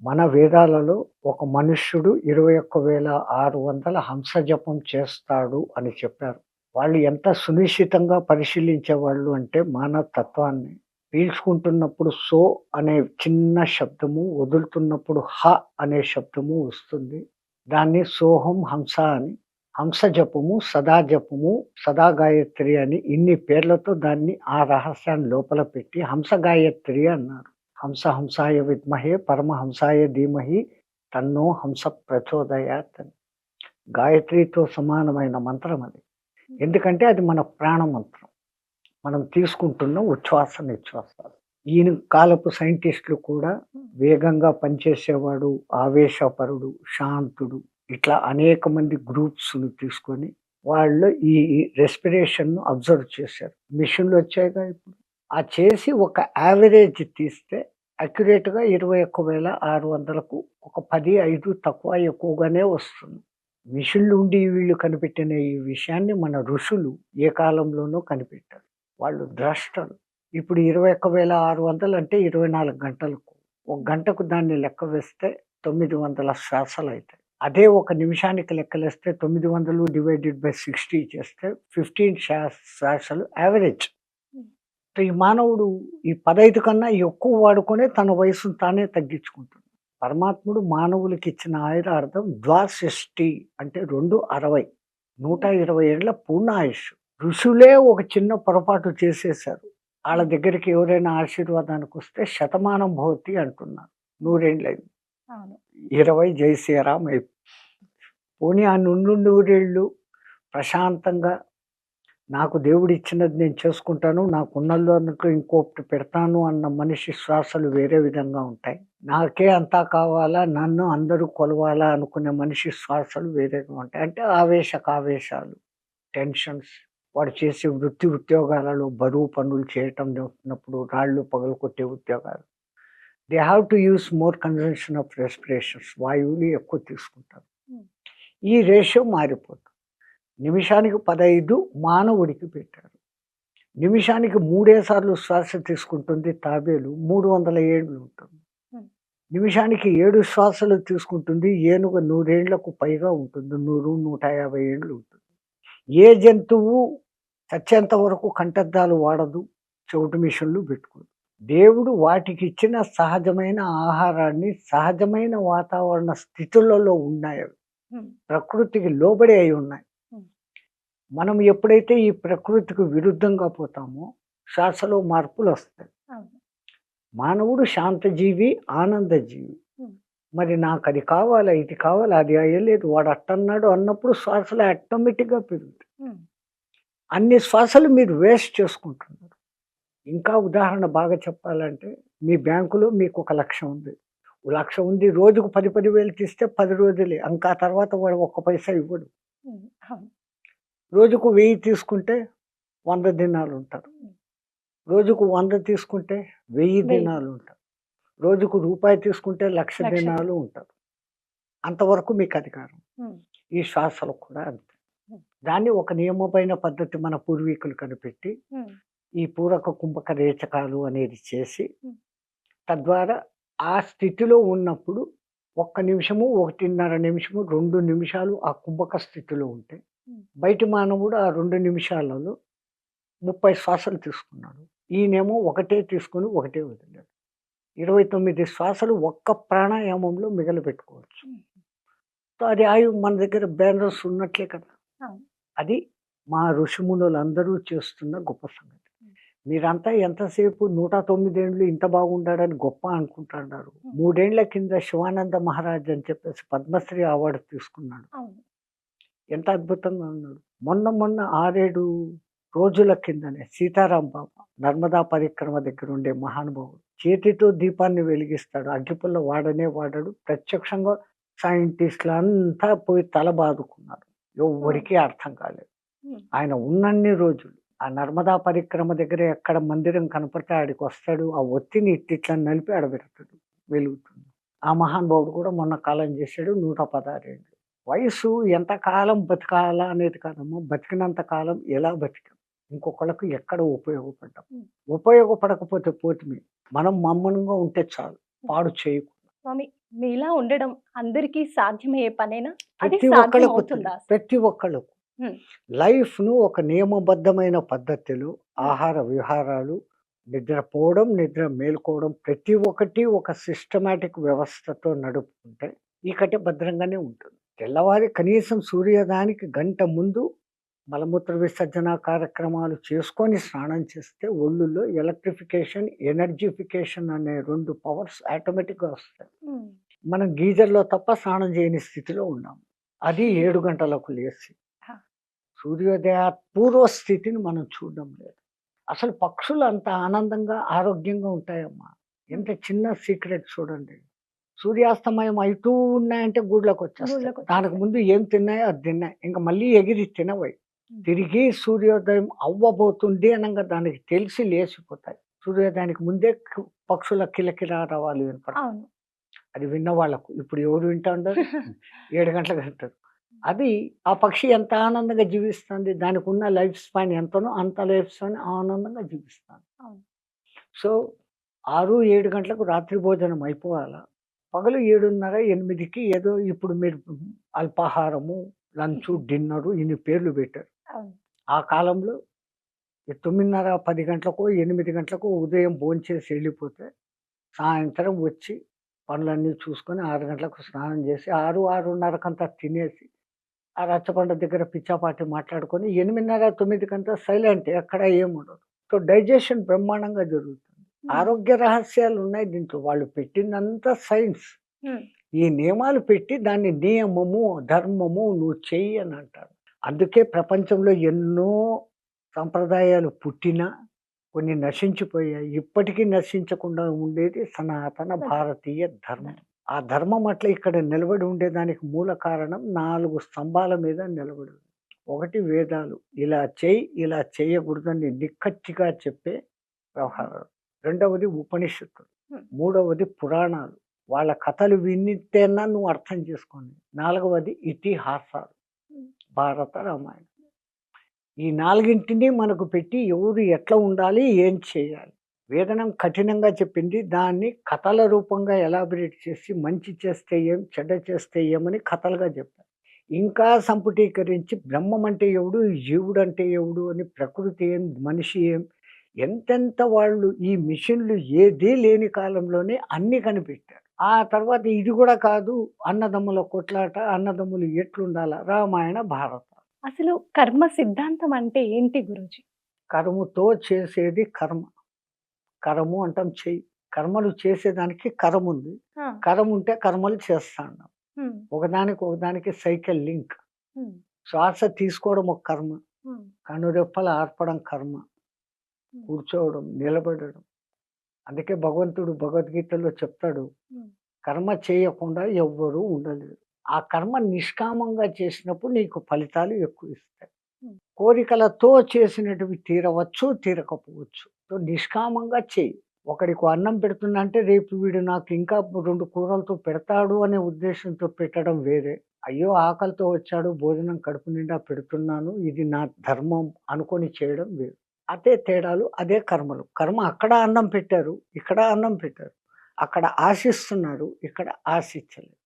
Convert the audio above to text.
మన వేదాలలో ఒక మనుష్యుడు 21,600 హంస జపం చేస్తాడు అని చెప్పారు. వాళ్ళు ఎంత సునిశ్చితంగా పరిశీలించేవాళ్ళు అంటే మానవ తత్వాన్ని. పీల్చుకుంటున్నప్పుడు సో అనే చిన్న శబ్దము, వదులుతున్నప్పుడు హ అనే శబ్దము వస్తుంది. దాన్ని సోహం హంస అని, హంస జపము, సదా జపము, సదా గాయత్రి అని ఇన్ని పేర్లతో దాన్ని ఆ రహస్యాన్ని లోపల పెట్టి హంస గాయత్రి అన్నారు. హంస హంసాయ విద్మహే పరమహంసాయ ధీమహి తన్నో హంస ప్రచోదయాత్ అని. గాయత్రితో సమానమైన మంత్రం అది. ఎందుకంటే అది మన ప్రాణ మంత్రం. మనం తీసుకుంటున్న ఉచ్ఛ్వాస నిశ్వాసాలు. ఈయన కాలపు సైంటిస్టులు కూడా వేగంగా పనిచేసేవాడు, ఆవేశపరుడు, శాంతుడు ఇట్లా అనేక మంది గ్రూప్స్‌ని తీసుకొని వాళ్ళు ఈ రెస్పిరేషన్‌ను అబ్జర్వ్ చేశారు. మిషన్‌లు వచ్చాయిగా ఇప్పుడు. ఆ చేసి ఒక యావరేజ్ తీస్తే అక్యురేట్‌గా 21,600కు ఒక 10, 5 తక్కువ ఎక్కువగానే వస్తుంది. మిషన్‌లు ఉండి వీళ్ళు కనిపెట్టిన ఈ విషయాన్ని మన ఋషులు ఏ కాలంలోనో కనిపెట్టారు. వాళ్ళు ద్రష్టలు. ఇప్పుడు 21,600 అంటే 24 గంటలకు. ఒక గంటకు దాన్ని లెక్క వేస్తే 900 శ్వాసలయితాయి. అదే ఒక నిమిషానికి లెక్కలేస్తే 900/60 చేస్తే 15 శ్వాసలు యావరేజ్. ఈ మానవుడు ఈ 15 కన్నా ఎక్కువ వాడుకొనే తన వయసును తానే తగ్గించుకుంటున్నాడు. పరమాత్ముడు మానవులకి ఇచ్చిన ఆయురార్థం ద్వాషష్టి అంటే 260 120 ఏళ్ల పూర్ణాయుష్. ఋషులే ఒక చిన్న పొరపాటు చేసేశారు. వాళ్ళ దగ్గరికి ఎవరైనా ఆశీర్వాదానికి వస్తే శతమానం భవతి అంటున్నారు. 100 ఏండ్లయింది. 20 జై శ్రీరామ్ పోనీ ఆ నుండు 100 ఏళ్ళు ప్రశాంతంగా నాకు దేవుడిచ్చినది నేను చేసుకుంటాను. నాకున్నదో ఇంకొకటి పెడతాను అన్న మనిషి శ్వాసలు వేరే విధంగా ఉంటాయి. నాకే అంతా కావాలా, నన్ను అందరూ కొలవాలా అనుకునే మనిషి శ్వాసలు వేరేగా ఉంటాయి. అంటే ఆవేశాలు, టెన్షన్స్, వాడు చేసే వృత్తి ఉద్యోగాలలో బరువు పనులు చేయటం ఉన్నప్పుడు రాళ్ళు పగలగొట్టే ఉద్యోగాలు. They have to use more consumption of respirations. వాయువులు ఎక్కువ తీసుకుంటారు. ఈ రేషియో మారిపోతుంది. నిమిషానికి 15 మానవుడికి పెట్టారు. నిమిషానికి 3 సార్లు శ్వాస తీసుకుంటుంది తాబేలు, 300 ఏళ్ళు ఉంటుంది. నిమిషానికి 7 శ్వాసలు తీసుకుంటుంది ఏనుగు, 100 ఏళ్లకు పైగా ఉంటుంది. 100, 150 ఏళ్ళు ఉంటుంది. ఏ జంతువు చచ్చేంత వరకు కంఠద్దాలు వాడదు, చెవిటి మిషన్లు పెట్టుకోదు. దేవుడు వాటికి ఇచ్చిన సహజమైన ఆహారాన్ని సహజమైన వాతావరణ స్థితులలో ఉన్నాయి. ప్రకృతికి లోబడి అయి ఉన్నాయి. మనం ఎప్పుడైతే ఈ ప్రకృతికి విరుద్ధంగా పోతామో శ్వాసలో మార్పులు వస్తాయి. మానవుడు శాంతజీవి, ఆనందజీవి. మరి నాకు అది కావాలా, ఇది కావాలా, అది అయ్యలేదు, వాడు అట్టన్నాడు అన్నప్పుడు శ్వాసలు ఆటోమేటిక్గా పెరుగుతాయి. అన్ని శ్వాసలు మీరు వేస్ట్ చేసుకుంటున్నారు. ఇంకా ఉదాహరణ బాగా చెప్పాలంటే మీ బ్యాంకులో మీకు ఒక లక్ష్యం ఉంది. లక్ష్యం ఉంది, రోజుకు 10,000 తీస్తే 10 రోజులే. ఇంకా తర్వాత వాడు ఒక్క పైసా ఇవ్వడు. రోజుకు 1000 తీసుకుంటే 100 దినాలు ఉంటారు. రోజుకు 100 తీసుకుంటే 1000 దినాలు ఉంటారు. రోజుకు రూపాయి తీసుకుంటే 1,00,000 దినాలు ఉంటారు. అంతవరకు మీకు అధికారం. ఈ శ్వాసలు కూడా అంతే. దాన్ని ఒక నియమమైన పద్ధతి మన పూర్వీకులు కనిపెట్టి ఈ పూరక కుంభక రేచకాలు అనేది చేసి తద్వారా ఆ స్థితిలో ఉన్నప్పుడు 1 నిమిషము, 1.5 నిమిషము, 2 నిమిషాలు ఆ కుంభక స్థితిలో ఉంటే బయటి మానవుడు ఆ 2 నిమిషాలలో 30 శ్వాసలు తీసుకున్నాడు. ఈయనేమో ఒకటే తీసుకొని ఒకటే వదిలాడు. 29 శ్వాసలు ఒక్క ప్రాణాయామంలో మిగలబెట్టుకోవచ్చు. సో అది ఆయువు మన దగ్గర బ్యాలెన్స్ ఉన్నట్లే కదా. అది మా ఋషిమునులందరూ చేస్తున్న గొప్ప సంగతి. మీరంతా ఎంతసేపు 109 ఏళ్ళు ఇంత బాగుండాడని గొప్ప అనుకుంటున్నారు. 3 ఏళ్ల కింద శివానంద మహారాజ్ అని చెప్పేసి పద్మశ్రీ అవార్డు తీసుకున్నాడు. ఎంత అద్భుతంగా ఉన్నాడు. మొన్న 6, 7 రోజుల కిందనే సీతారాం బాబా నర్మదా పరిక్రమ దగ్గర ఉండే మహానుభావుడు చేతితో దీపాన్ని వెలిగిస్తాడు. అగ్గిపుల్ల వాడనే వాడడు. ప్రత్యక్షంగా సైంటిస్టులు అంతా పోయి తల బాదుకున్నారు. ఎవరికీ అర్థం కాలేదు. ఆయన ఉన్నన్ని రోజులు ఆ నర్మదా పరిక్రమ దగ్గర ఎక్కడ మందిరం కనపడితే ఆడికి వస్తాడు. ఆ ఒత్తిని ఇట్లా నలిపి ఆడబెడతాడు, వెలుగుతుంది. ఆ మహానుభావుడు కూడా మొన్న కాలం చేశాడు. 116 ఏళ్ళు. వయసు ఎంతకాలం బతకాలా అనేది కాదమ్మా, బతికినంత కాలం ఎలా బతికాం, ఇంకొకళ్ళకు ఎక్కడ ఉపయోగపడ్డాం. ఉపయోగపడకపోతే పోతుమే, మనం మౌనంగా ఉంటే చాలు, పాడు చేయకుండా. స్వామి, మీలా ఉండడం అందరికీ సాధ్యమయ్యే పనేనా? అది ప్రతి ఒక్కళ్ళకు సాధ్యమవుతుందా అసలు? ప్రతి ఒక్కళ్ళకు హ్మ్. లైఫ్‌ను ఒక నియమబద్ధమైన పద్ధతిలో హ్మ్. ఆహార విహారాలు, నిద్రపోవడం, నిద్ర మేలుకోవడం ప్రతి ఒక్కటి ఒక సిస్టమాటిక్ వ్యవస్థతో నడుపుకుంటే ఈ కట్టే భద్రంగానే ఉంటుంది. తెల్లవారి కనీసం సూర్యోదయానికి గంట ముందు మలమూత్ర విసర్జన కార్యక్రమాలు చేసుకొని స్నానం చేస్తే ఒళ్ళులో ఎలక్ట్రిఫికేషన్, ఎనర్జిఫికేషన్ అనే 2 పవర్స్ ఆటోమేటిక్‌గా వస్తాయి. హ్మ్. మనం గీజర్‌లో తప్ప స్నానం చేయని స్థితిలో ఉన్నాం. అది 7 గంటలకు లేసి. ఆ! సూర్యోదయ పూర్వ స్థితిని మనం చూడడం లేదు. అసలు పక్షులు అంత ఆనందంగా, ఆరోగ్యంగా ఉంటాయమ్మా. హ్మ్. ఎంత చిన్న సీక్రెట్ చూడండి. సూర్యాస్తమయం అయితూ ఉన్నాయంటే గూడ్లకొచ్చేస్తాయి. దానికి గూళ్ళకొచ్చేసాయి. ముందు ఏం తిన్నాయో అది తిన్నాయి. ఇంక మళ్ళీ ఎగిరి తినవయి. హ్మ్. తిరిగి సూర్యోదయం అవ్వబోతుంది అనంగా దానికి తెలిసి లేచిపోతాయి. సూర్యోదయానికి ముందే పక్షుల కిలకిలారావాలు వినపడతాయి. అవును. అది విన్న వాళ్ళకు. ఇప్పుడు ఎవరు వింటా ఉండరు. 7 గంటలకు వింటారు. అది ఆ పక్షి ఎంత ఆనందంగా జీవిస్తుంది. దానికున్న లైఫ్ స్పాన్ ఎంతనో అంత లైఫ్ స్పాన్ ఆనందంగా జీవిస్తాంది. అవును. సో, 6, 7 గంటలకు రాత్రి భోజనం అయిపోవాలా. పగలు 7:30, 8కి ఏదో ఇప్పుడు మీరు అల్పాహారము, లంచు, డిన్నరు ఇన్ని పేర్లు పెట్టారు. అవును. ఆ కాలంలో 9:30, 10 గంటలకో, 8 గంటలకో ఉదయం భోంచేసి ఎళ్ళిపోతే, సాయంత్రం వచ్చి పనులన్నీ చూసుకొని 6 గంటలకు స్నానం చేసి 6, 6:30కంతా తినేసి, ఆ రచ్చబండ దగ్గర పిచ్చాపాటి మాట్లాడుకొని 8:30, 9కంతా సైలెంట్ ఎక్కడ ఏముండదు. సో, డైజెషన్ బ్రహ్మాండంగా జరుగుతుంది. హ్మ్. ఆరోగ్య రహస్యాలున్నాయి దీంట్లో. వాళ్ళు పెట్టిందంతా సైన్స్. హ్మ్. ఈ నియమాలు పెట్టి దాన్ని నియమము, ధర్మము నువ్వు చెయ్యి అని అంటారు. అందుకే ప్రపంచంలో ఎన్నో సంప్రదాయాలు పుట్టినా కొన్ని నశించిపోయాయి. ఇప్పటికీ నశించకుండా ఉండేది సనాతన ధర్మం. భారతీయ ధర్మం. ఆ ధర్మం అట్లా ఇక్కడ నిలబడి ఉండేదానికి మూల కారణం 4 స్తంభాల మీద నిలబడి ఉంది. ఒకటి వేదాలు. ఇలా చెయ్యి, ఇలా చేయకూడదని నిక్కచ్చిగా చెప్పే వ్యవహారాలు. రెండవది ఉపనిషత్తులు. హ్మ్. మూడవది పురాణాలు. వాళ్ళ కథలు వినితేనా నువ్వు అర్థం చేసుకోండి. నాలుగవది ఇతిహాసాలు. హ్మ్. భారత, రామాయణం. ఈ నాలుగింటిని మనకు పెట్టి ఎవరు ఎట్లా ఉండాలి, ఏం చేయాలి. వేదనం కఠినంగా చెప్పింది. దాన్ని కథల రూపంగా ఎలాబరేట్ చేసి మంచి చేస్తే ఏం, చెడ్డ చేస్తే ఏమని కథలుగా చెప్పారు. ఇంకా సంపుటీకరించి బ్రహ్మం అంటే ఎవడు, జీవుడంటే ఎవడు అని ప్రకృతి ఏం, మనిషి ఏం, ఎంతెంత వాళ్ళు ఈ మిషన్‌లు ఏదీ లేని కాలంలోనే అన్నీ కనిపెట్టారు. ఆ తర్వాత ఇది గూడా కాదు అన్నదమ్ముల కొట్లాట, అన్నదమ్ములు ఎట్లుండాల రామాయణ, భారతం. అసలు కర్మ సిద్ధాంతం అంటే ఏంటి గురూజీ? కర్మతో చేసేది కర్మ. కరము అంటాం చెయ్యి. కర్మలు చేసేదానికి కరముంది. ఆ! కరముంటే కర్మలు చేస్తాండాం. హ్మ్. ఒకదానికి ఒకదానికి సైకిల్ లింక్. హ్మ్. శ్వాస తీసుకోవడం ఒక కర్మ. హ్మ్. కనురెప్పలు ఆర్పడం కర్మ. హ్మ్. కూర్చోవడం, నిలబడడం. అందుకే భగవంతుడు భగవద్గీతలో చెప్తాడు, హ్మ్. కర్మ చేయకుండా ఎవ్వరూ ఉండలేరు. ఆ కర్మ నిష్కామంగా చేసినప్పుడు నీకు ఫలితాలు ఎక్కువ ఇస్తాయి. హ్మ్. కోరికలతో చేసినటివి తీరవచ్చు, తీరకపోవచ్చు. సో, నిష్కామంగా చెయ్యి. ఒకడికి అన్నం పెడుతున్నా అంటే రేపు వీడు నాకు ఇంకా 2 కూరలతో పెడతాడు అనే ఉద్దేశ్యంతో పెట్టడం వేరే. అయ్యో! ఆకలితో వచ్చాడు భోజనం కడుపు నిండా పెడుతున్నాను. ఇది నా ధర్మం అనుకోని చేయడం వేరు. అదే తేడాలు, అదే కర్మలు. కర్మ అక్కడ అన్నం పెట్టారు, ఇక్కడ అన్నం పెట్టారు. అక్కడ ఆశిస్తున్నారు, ఇక్కడ ఆశించలేదు.